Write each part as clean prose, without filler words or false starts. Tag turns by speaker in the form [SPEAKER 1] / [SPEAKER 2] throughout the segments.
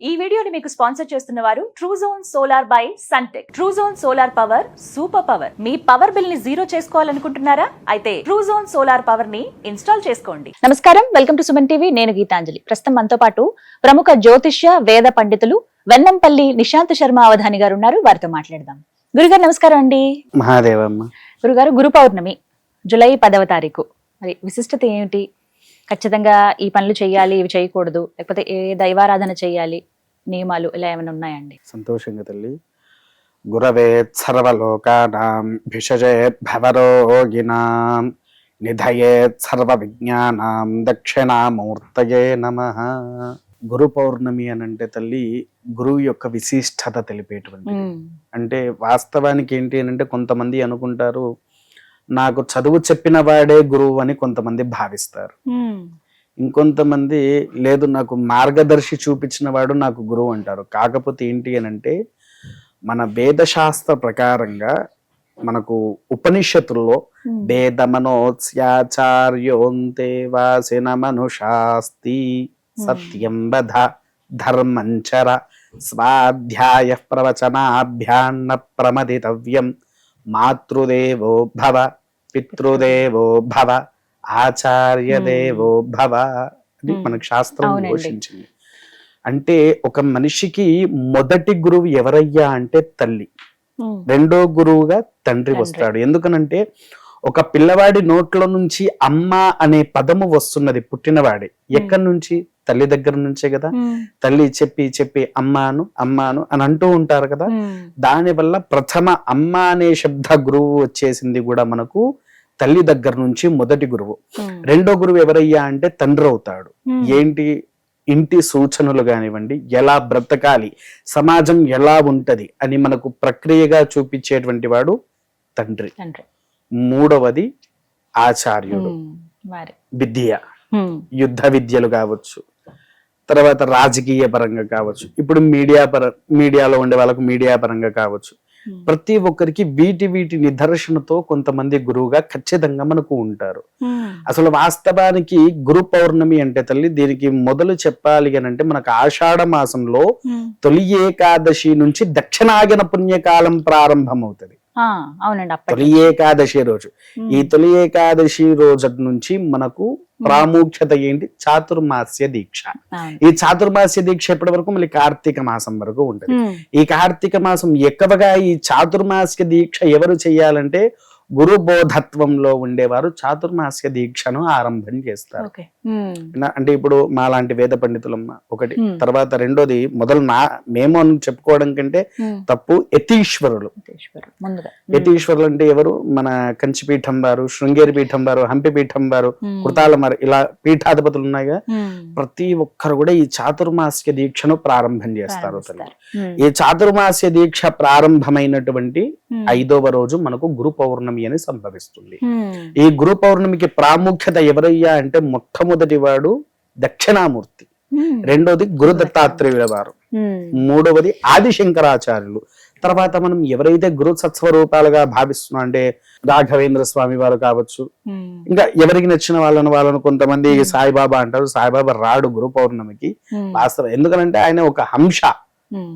[SPEAKER 1] ఈ వీడియోని మీకు స్పాన్సర్ చేస్తున్న వారు Truzon solar by Suntek. Truzon solar power super power. మీ పవర్ బిల్ ని జీరో చేసుకోవాలనుకుంటున్నారా? అయితే ట్రూజోన్ సోలార్ పవర్ ని ఇన్స్టాల్ చేసుకోండి. నమస్కారం, వెల్కమ్ టు సుమన్ టీవీ. నేను గీతాంజలి. ప్రస్తుతం మనతో పాటు ప్రముఖ జ్యోతిష్య వేద పండితులు వెన్నంపల్లి నిశాంత్ శర్మ అవధాని గారు ఉన్నారు. వారితో మాట్లాడదాం. గురుగారు నమస్కారం అండి.
[SPEAKER 2] మహాదేవమ్మ.
[SPEAKER 1] గురుగారు, గురు పౌర్ణమి జూలై 10వ తారీఖు. మరి విశిష్టత ఏమిటి? ఖచ్చితంగా ఈ పనులు చేయాలి, ఇవి చేయకూడదు, లేకపోతే ఏ దైవారాధన చేయాలి, నియమాలు ఇలా ఏమైనా ఉన్నాయండి?
[SPEAKER 2] సంతోషంగా తల్లి. గురవేత్ సర్వలోకానాం భిషజేత్ భవరోగిణాం నిధయేత్ సర్వ విజ్ఞానాం దక్షిణామూర్తయే నమః. గురు పౌర్ణమి అని అంటే తల్లి గురువు యొక్క విశిష్టత తెలిపేటువంటి. అంటే వాస్తవానికి ఏంటి అని అంటే కొంతమంది అనుకుంటారు నాకు చదువు చెప్పిన వాడే గురువు అని కొంతమంది భావిస్తారు. ఇంకొంతమంది లేదు నాకు మార్గదర్శి చూపించిన వాడు నాకు గురువు అంటారు. కాకపోతే ఏంటి అని అంటే మన వేదశాస్త్ర ప్రకారంగా మనకు ఉపనిషత్తుల్లో వేదమనోత్స్యాచార్యోంతే వాసిన మనుషాస్తి సత్యం వద ధర్మంచర స్వాధ్యాయ ప్రవచనాభ్యాన్న ప్రమదితవ్యం మాతృదేవో భవ పితృదేవో భవ ఆచార్య దేవో భవ అని మనకు శాస్త్రం ఘోషించింది. అంటే ఒక మనిషికి మొదటి గురువు ఎవరయ్యా అంటే తల్లి, రెండో గురువుగా తండ్రి వస్తాడు. ఎందుకనంటే ఒక పిల్లవాడి నోట్లో నుంచి అమ్మ అనే పదము వస్తున్నది పుట్టినవాడి ఎక్కడి నుంచి? తల్లి దగ్గర నుంచే కదా. తల్లి చెప్పి చెప్పి అమ్మాను అమ్మాను అని అంటూ ఉంటారు కదా. దానివల్ల ప్రథమ అమ్మ అనే శబ్ద గురువు వచ్చేసింది కూడా మనకు తల్లి దగ్గర నుంచి మొదటి గురువు. రెండో గురువు ఎవరయ్యా అంటే తండ్రి అవుతాడు. ఏంటి? ఇంటి సూచనలు కానివ్వండి, ఎలా బ్రతకాలి, సమాజం ఎలా ఉంటది అని మనకు ప్రక్రియగా చూపించేటువంటి వాడు తండ్రి. మూడవది ఆచార్యుడు. విద్య, యుద్ధ విద్యలు కావచ్చు, తర్వాత రాజకీయ పరంగా కావచ్చు, ఇప్పుడు మీడియాలో ఉండే వాళ్ళకు మీడియా పరంగా కావచ్చు. ప్రతి ఒక్కరికి వీటి నిదర్శనతో కొంతమంది గురువుగా ఖచ్చితంగా మనకు ఉంటారు. అసలు వాస్తవానికి గురు పౌర్ణమి అంటే తల్లి దీనికి మొదలు చెప్పాలి అని అంటే మనకు ఆషాఢ మాసంలో తొలి ఏకాదశి నుంచి దక్షిణాయన పుణ్యకాలం ప్రారంభం అవుతుంది. తొలి ఏకాదశి రోజు. ఈ తొలి ఏకాదశి రోజు నుంచి మనకు ప్రాముఖ్యత ఏంటి? చాతుర్మాస్య దీక్ష. ఈ చాతుర్మాస్య దీక్ష ఎప్పటి వరకు? మళ్ళీ కార్తీక మాసం వరకు ఉంటుంది. ఈ కార్తీక మాసం ఎక్కువగా ఈ చాతుర్మాస్య దీక్ష ఎవరు చెయ్యాలంటే గురు బోధత్వంలో ఉండేవారు చాతుర్మాస్య దీక్షను ఆరంభం చేస్తారు. అంటే ఇప్పుడు మా లాంటి వేద పండితులమ్మ ఒకటి, తర్వాత రెండోది మొదలు మేము అని చెప్పుకోవడం కంటే తప్పు యతీశ్వరులు. యతీశ్వరులు అంటే ఎవరు? మన కంచిపీఠం వారు, శృంగేరి పీఠం వారు, హంపి పీఠం వారు, కృతాలమారు, ఇలా పీఠాధిపతులు ఉన్నాయిగా. ప్రతి ఒక్కరు కూడా ఈ చాతుర్మాస్య దీక్షను ప్రారంభం చేస్తారు. ఈ చాతుర్మాస్య దీక్ష ప్రారంభమైనటువంటి 5వ రోజు మనకు గురు పౌర్ణమి అని సంభవిస్తుంది. ఈ గురు పౌర్ణమికి ప్రాముఖ్యత ఎవరయ్యా అంటే మొట్టమొదటి వాడు దక్షిణామూర్తి, రెండోది గురు దత్తాత్రేయుల వారు, మూడవది ఆదిశంకరాచార్యులు. తర్వాత మనం ఎవరైతే గురు సత్స్వరూపాలుగా భావిస్తున్నాం అంటే రాఘవేంద్ర స్వామి వారు కావచ్చు, ఇంకా ఎవరికి నచ్చిన వాళ్ళను కొంతమంది సాయిబాబా అంటారు. సాయిబాబా రాడు గురు పౌర్ణమికి వాస్తవం, ఎందుకంటే ఆయన ఒక హంస,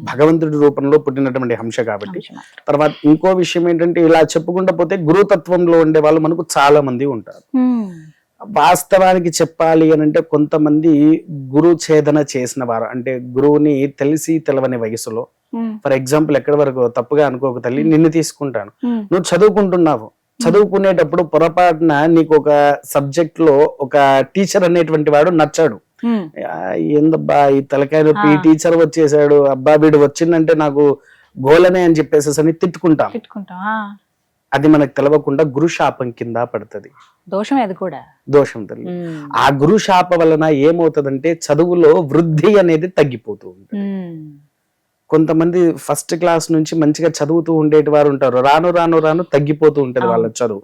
[SPEAKER 2] భగవంతుడి రూపంలో పుట్టినటువంటి హంస కాబట్టి. తర్వాత ఇంకో విషయం ఏంటంటే ఇలా చెప్పుకుంటూ పోతే గురుతత్వంలో ఉండే వాళ్ళు మనకు చాలా మంది ఉంటారు. వాస్తవానికి చెప్పాలి అని అంటే కొంతమంది గురు ఛేదన చేసిన వారు, అంటే గురువుని తెలిసి తెలవని వయసులో, ఫర్ ఎగ్జాంపుల్ ఎక్కడి వరకు తప్పుగా అనుకోక తల్లి, నిన్ను తీసుకుంటాను, నువ్వు చదువుకుంటున్నావు, చదువుకునేటప్పుడు పొరపాటున నీకు ఒక సబ్జెక్ట్ లో ఒక టీచర్ అనేటువంటి వాడు నచ్చాడు. ఏందబ్బా ఈ తలకాయ నొప్పి, ఈ టీచర్ వచ్చేసాడు, అబ్బా వీడు వచ్చిందంటే నాకు గోలనే అని చెప్పేసి అని తిట్టుకుంటాం. అది మనకు తెలవకుండా గురు శాపం కింద పడుతుంది.
[SPEAKER 1] దోషం, అది కూడా
[SPEAKER 2] దోషం తల్లి. ఆ గురు శాప వలన ఏమవుతుందంటే చదువులో వృద్ధి అనేది తగ్గిపోతూ ఉంటుంది. కొంతమంది ఫస్ట్ క్లాస్ నుంచి మంచిగా చదువుతూ ఉండేటి వారు ఉంటారు, రాను రాను రాను తగ్గిపోతూ ఉంటది వాళ్ళ చదువు.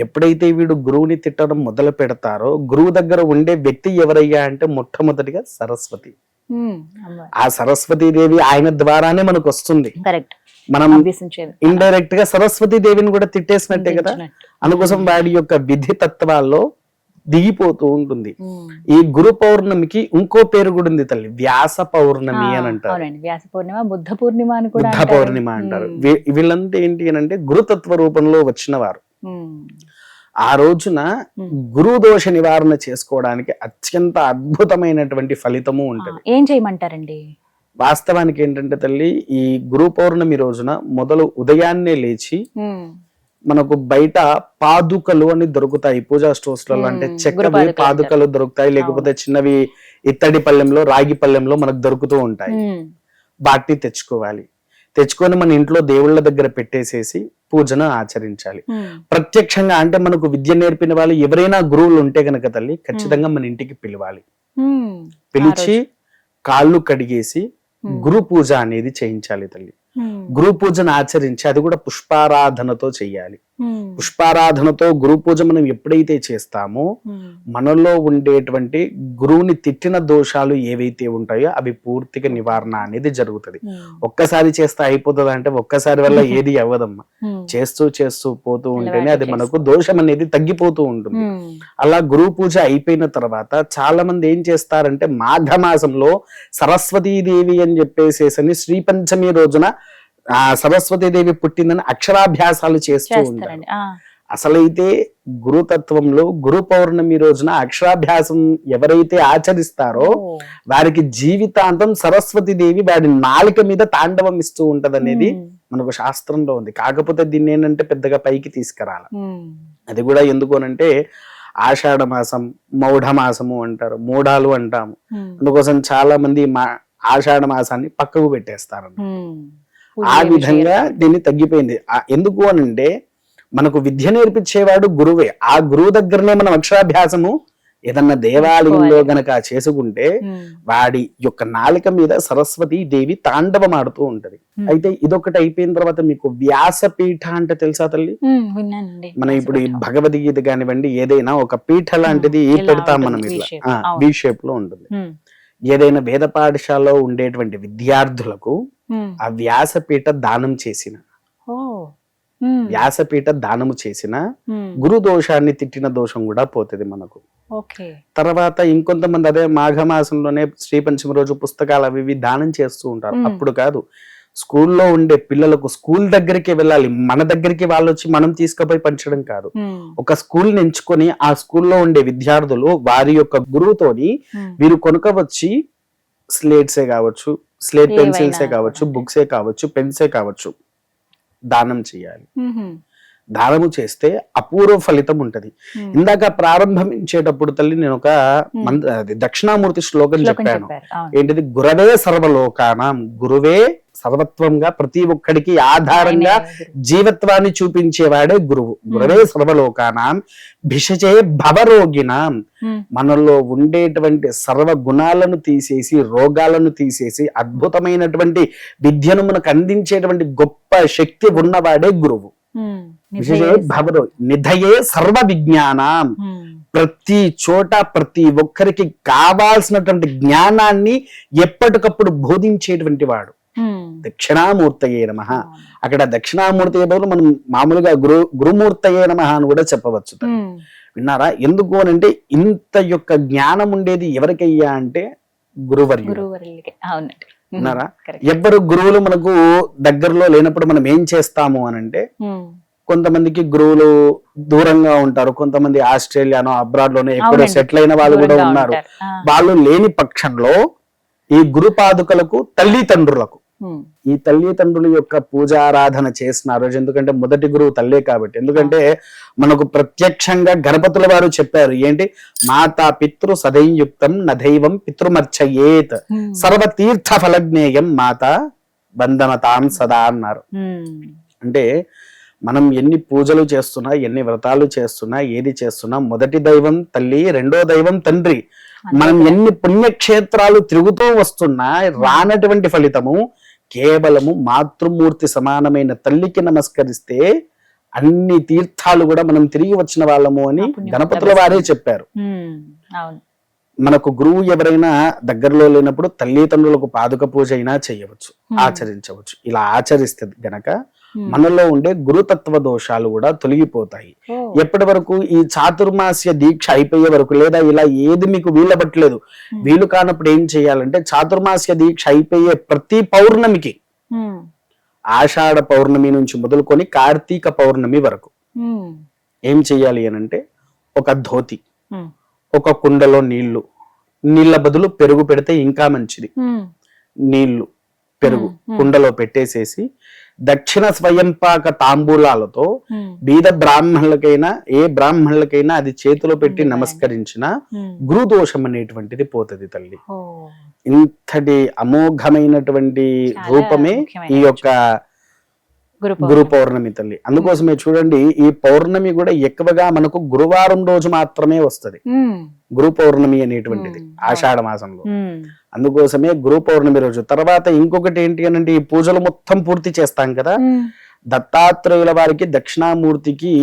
[SPEAKER 2] ఎప్పుడైతే వీడు గురువుని తిట్టడం మొదలు పెడతారో గురువు దగ్గర ఉండే వ్యక్తి ఎవరయ్యా అంటే మొట్టమొదటిగా సరస్వతి. ఆ సరస్వతీదేవి ఆయన ద్వారానే మనకు వస్తుంది. మనం ఇండైరెక్ట్ గా సరస్వతీదేవిని కూడా తిట్టేసినట్టే కదా. అందుకోసం వాడి యొక్క విధి తత్వాల్లో దిగిపోతూ ఉంటుంది.
[SPEAKER 1] ఉమ్.
[SPEAKER 2] ఈ గురు పౌర్ణమికి ఇంకో పేరు కూడా ఉంది తల్లి, వ్యాస పౌర్ణమి అని అంటారు.
[SPEAKER 1] అవునండి, వ్యాస పూర్ణిమ, బుద్ధ పూర్ణిమ అని కూడా
[SPEAKER 2] బుద్ధ
[SPEAKER 1] అంటారు.
[SPEAKER 2] పౌర్ణిమ అంటారు. వీళ్ళంతా ఏంటి అని అంటే గురుతత్వ రూపంలో వచ్చిన వారు.
[SPEAKER 1] ఉమ్.
[SPEAKER 2] ఆ రోజున గురు దోష నివారణ చేసుకోవడానికి అత్యంత అద్భుతమైనటువంటి ఫలితము ఉంటది.
[SPEAKER 1] ఏం చేయమంటారండి?
[SPEAKER 2] వాస్తవానికి ఏంటంటే తల్లి, ఈ గురు పౌర్ణమి రోజున మొదలు ఉదయాన్నే లేచి మనకు బయట పాదుకలు అని దొరుకుతాయి పూజా స్టోర్స్ లలో. అంటే చెక్కవి పాదుకలు దొరుకుతాయి, లేకపోతే చిన్నవి ఇత్తడి పళ్ళెంలో రాగి పళ్ళెంలో మనకు దొరుకుతూ ఉంటాయి. వాటిని తెచ్చుకోవాలి. తెచ్చుకొని మన ఇంట్లో దేవుళ్ళ దగ్గర పెట్టేసేసి పూజను ఆచరించాలి. ప్రత్యక్షంగా అంటే మనకు విద్య నేర్పిన వాళ్ళు ఎవరైనా గురువులు ఉంటే గనక తల్లి ఖచ్చితంగా మన ఇంటికి పిలవాలి. పిలిచి కాళ్ళు కడిగేసి గురు పూజ అనేది చేయించాలి తల్లి. గురు పూజను ఆచరించి అది కూడా పుష్పారాధనతో చెయ్యాలి. పుష్పారాధనతో గురు పూజ మనం ఎప్పుడైతే చేస్తామో మనలో ఉండేటువంటి గురువుని తిట్టిన దోషాలు ఏవైతే ఉంటాయో అవి పూర్తిగా నివారణ అనేది జరుగుతుంది. ఒక్కసారి చేస్తే అయిపోతుంది అంటే ఒక్కసారి వల్ల ఏది అవ్వదమ్మా. చేస్తూ చేస్తూ పోతూ ఉంటేనే అది మనకు దోషం అనేది తగ్గిపోతూ ఉంటుంది. అలా గురు పూజ అయిపోయిన తర్వాత చాలా మంది ఏం చేస్తారంటే మాఘమాసంలో సరస్వతీదేవి అని చెప్పేసేసని శ్రీ పంచమి రోజున ఆ సరస్వతీదేవి పుట్టిందని అక్షరాభ్యాసాలు చేస్తూ ఉంటారు. అసలైతే గురుతత్వంలో గురు పౌర్ణమి రోజున అక్షరాభ్యాసం ఎవరైతే ఆచరిస్తారో వారికి జీవితాంతం సరస్వతీదేవి వాడి నాలుక మీద తాండవం ఇస్తూ ఉంటది అనేది మనకు శాస్త్రంలో ఉంది. కాకపోతే దీన్ని ఏంటంటే పెద్దగా పైకి తీసుకురాల. అది కూడా ఎందుకు అనంటే ఆషాఢ మాసం మౌఢ మాసము అంటారు, మూఢాలు అంటాము. అందుకోసం చాలా మంది ఆషాఢ మాసాన్ని పక్కకు పెట్టేస్తారు. ఆ విధంగా దీన్ని తగ్గిపోయింది. ఎందుకు అనంటే మనకు విద్య నేర్పించేవాడు గురువే. ఆ గురువు దగ్గరనే మనం అక్షరాభ్యాసము ఏదన్నా దేవాలయంలో గనక చేసుకుంటే వాడి యొక్క నాలిక మీద సరస్వతి దేవి తాండవం ఆడుతూ ఉంటది. అయితే ఇదొకటి అయిపోయిన తర్వాత మీకు వ్యాసపీఠ అంటే తెలుసా తల్లి? మనం ఇప్పుడు ఈ భగవద్గీత కానివ్వండి ఏదైనా ఒక పీఠ లాంటిది పెడతాం మనం, ఇట్లా వి షేప్ లో ఉంటుంది. ఏదైనా వేద పాఠశాలలో ఉండేటువంటి విద్యార్థులకు ఆ వ్యాసపీఠ దానం చేసిన వ్యాసపీఠ దానము చేసిన గురు దోషాన్ని తిట్టిన దోషం కూడా పోతుంది మనకు. తర్వాత ఇంకొంతమంది అదే మాఘమాసంలోనే శ్రీ పంచమి రోజు పుస్తకాలు అవి ఇవి దానం చేస్తూ ఉంటారు. అప్పుడు కాదు, స్కూల్లో ఉండే పిల్లలకు స్కూల్ దగ్గరికి వెళ్ళాలి. మన దగ్గరికి వాళ్ళు వచ్చి మనం తీసుకుపోయి పంచడం కాదు. ఒక స్కూల్ ఎంచుకొని ఆ స్కూల్లో ఉండే విద్యార్థులు వారి యొక్క గురువుతోని వీరు కొనుక్కొచ్చి స్లేట్సే కావచ్చు, స్లేట్ పెన్సిల్సే కావచ్చు, బుక్సే కావచ్చు, పెన్సే కావచ్చు దానం చేయాలి. దానము చేస్తే అపూర్వ ఫలితం ఉంటది. ఇందాక ప్రారంభించేటప్పుడు తల్లి నేను ఒక దక్షిణామూర్తి శ్లోకం చెప్పాను. ఏంటిది? గురవే సర్వలోకానాం, గురువే సర్వత్వంగా ప్రతి ఒక్కడికి ఆధారంగా జీవత్వాన్ని చూపించేవాడే గురువు. గురవే సర్వలోకానాం భిషజే భవరోగినాం, మనలో ఉండేటువంటి సర్వ గుణాలను తీసేసి రోగాలను తీసేసి అద్భుతమైనటువంటి విద్యను మనకు అందించేటువంటి గొప్ప శక్తి ఉన్నవాడే గురువు. నిధయే సర్వ విజ్ఞానం, ప్రతి చోట ప్రతి ఒక్కరికి కావాల్సినటువంటి జ్ఞానాన్ని ఎప్పటికప్పుడు బోధించేటువంటి వాడు. దక్షిణామూర్తయే నమః. అక్కడ దక్షిణామూర్తి బదులు మనం మామూలుగా గురుమూర్తయే నమః అని కూడా చెప్పవచ్చు. విన్నారా? ఎందుకు అనంటే ఇంత యొక్క జ్ఞానం ఉండేది ఎవరికయ్యా అంటే గురువర్యుడు. విన్నారా? ఎవ్వరు గురువులు మనకు దగ్గరలో లేనప్పుడు మనం ఏం చేస్తాము అనంటే, కొంతమందికి గురువులు దూరంగా ఉంటారు, కొంతమంది ఆస్ట్రేలియానో అబ్రాడ్ లోనో ఎక్కడో సెటిల్ అయిన వాళ్ళు కూడా ఉన్నారు. వాళ్ళు లేని పక్షంలో ఈ గురు పాదుకలకు తల్లిదండ్రులకు ఈ తల్లిదండ్రుల యొక్క పూజారాధన చేసిన రోజు, ఎందుకంటే మొదటి గురువు తల్లే కాబట్టి. ఎందుకంటే మనకు ప్రత్యక్షంగా గణపతుల వారు చెప్పారు ఏంటి? మాతా పితృ సదైయుక్తం నదైవం పితృమర్చయేత్ సర్వతీర్థ ఫలజ్ఞేయం మాత వందనతాం సదా అన్నారు. అంటే మనం ఎన్ని పూజలు చేస్తున్నా, ఎన్ని వ్రతాలు చేస్తున్నా, ఏది చేస్తున్నా మొదటి దైవం తల్లి, రెండో దైవం తండ్రి. మనం ఎన్ని పుణ్యక్షేత్రాలు తిరుగుతూ వస్తున్నా రానటువంటి ఫలితము కేవలము మాతృమూర్తి సమానమైన తల్లికి నమస్కరిస్తే అన్ని తీర్థాలు కూడా మనం తిరిగి వచ్చిన వాళ్ళము అని గణపతుల వారే చెప్పారు. మనకు గురువు ఎవరైనా దగ్గరలో లేనప్పుడు తల్లిదండ్రులకు పాదుక పూజ అయినా చేయవచ్చు, ఆచరించవచ్చు. ఇలా ఆచరిస్తే గనక మనలో ఉండే గురుతత్వ దోషాలు కూడా తొలగిపోతాయి. ఎప్పటి వరకు ఈ చాతుర్మాస్య దీక్ష అయిపోయే వరకు, లేదా ఇలా ఏది మీకు వీలబట్టలేదు, వీలు కానప్పుడు ఏం చేయాలంటే చాతుర్మాస్య దీక్ష అయిపోయే ప్రతి పౌర్ణమికి, ఆషాఢ పౌర్ణమి నుంచి మొదలుకొని కార్తీక పౌర్ణమి వరకు ఏం చెయ్యాలి అనంటే, ఒక ధోతి, ఒక కుండలో నీళ్ళ బదులు పెరుగు పెడితే ఇంకా మంచిది. నీళ్లు పెరుగు కుండలో పెట్టేసేసి దక్షిణ స్వయంపాక తాంబూలాలతో బీద బ్రాహ్మణులకైనా ఏ బ్రాహ్మణులకైనా అది చేతిలో పెట్టి నమస్కరించిన గురుదోషం అనేటువంటిది పోతది తల్లి. ఇంతటి అమోఘమైనటువంటి రూపమే ఈ యొక్క గురు పౌర్ణమి తల్లి. అందుకోసమే చూడండి, ఈ పౌర్ణమి కూడా ఎక్కువగా మనకు గురువారం రోజు మాత్రమే వస్తది, గురు పౌర్ణమి అనేటువంటిది ఆషాఢ మాసంలో. అందుకోసమే గురు పౌర్ణమి రోజు తర్వాత ఇంకొకటి ఏంటి అని అంటే, ఈ పూజలు మొత్తం పూర్తి చేస్తాం కదా, దత్తాత్రేయుల వారికి దక్షిణామూర్తికి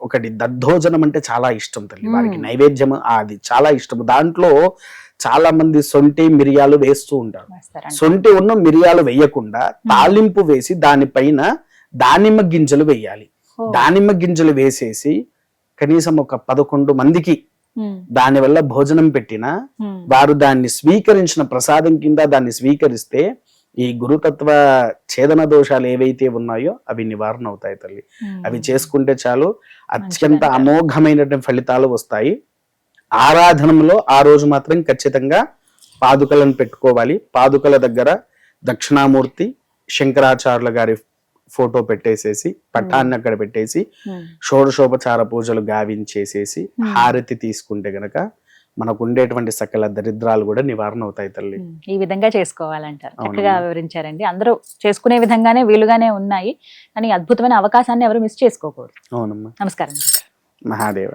[SPEAKER 2] ఒకటి దద్దోజనం అంటే చాలా ఇష్టం తల్లి. వారికి నైవేద్యం అది చాలా ఇష్టం. దాంట్లో చాలా మంది సొంటి మిరియాలు వేస్తూ ఉంటారు. సొంటి ఉన్న మిరియాలు వేయకుండా తాలింపు వేసి దానిపైన దానిమ్మ గింజలు వేయాలి. దానిమ్మ గింజలు వేసేసి కనీసం ఒక 11 మందికి దాని వల్ల భోజనం పెట్టినా వారు దాన్ని స్వీకరించిన ప్రసాదం కింద దాన్ని స్వీకరిస్తే ఈ గురుతత్వ ఛేదన దోషాలు ఏవైతే ఉన్నాయో అవి నివారణ అవుతాయి తల్లి. అవి చేసుకుంటే చాలు, అత్యంత అమోఘమైనటువంటి ఫలితాలు వస్తాయి. ఆరాధనలో ఆ రోజు మాత్రం ఖచ్చితంగా పాదుకలను పెట్టుకోవాలి. పాదుకల దగ్గర దక్షిణామూర్తి, శంకరాచార్యుల గారి ఫోటో పెట్టేసేసి పటాన్ని అక్కడ పెట్టేసి షోడశోపచార పూజలు గావించేసేసి హారతి తీసుకుంటే గనక మనకు ఉండేటువంటి సకల దరిద్రాలు కూడా నివారణ అవుతాయి తల్లి.
[SPEAKER 1] ఈ విధంగా చేసుకోవాలంటారు. చక్కగా వివరించారండి. అందరూ చేసుకునే విధంగానే వీలుగానే ఉన్నాయి, కానీ అద్భుతమైన అవకాశాన్ని ఎవరు మిస్ చేసుకోకూడదు.
[SPEAKER 2] అవునమ్మా.
[SPEAKER 1] నమస్కారం.
[SPEAKER 2] మహాదేవ.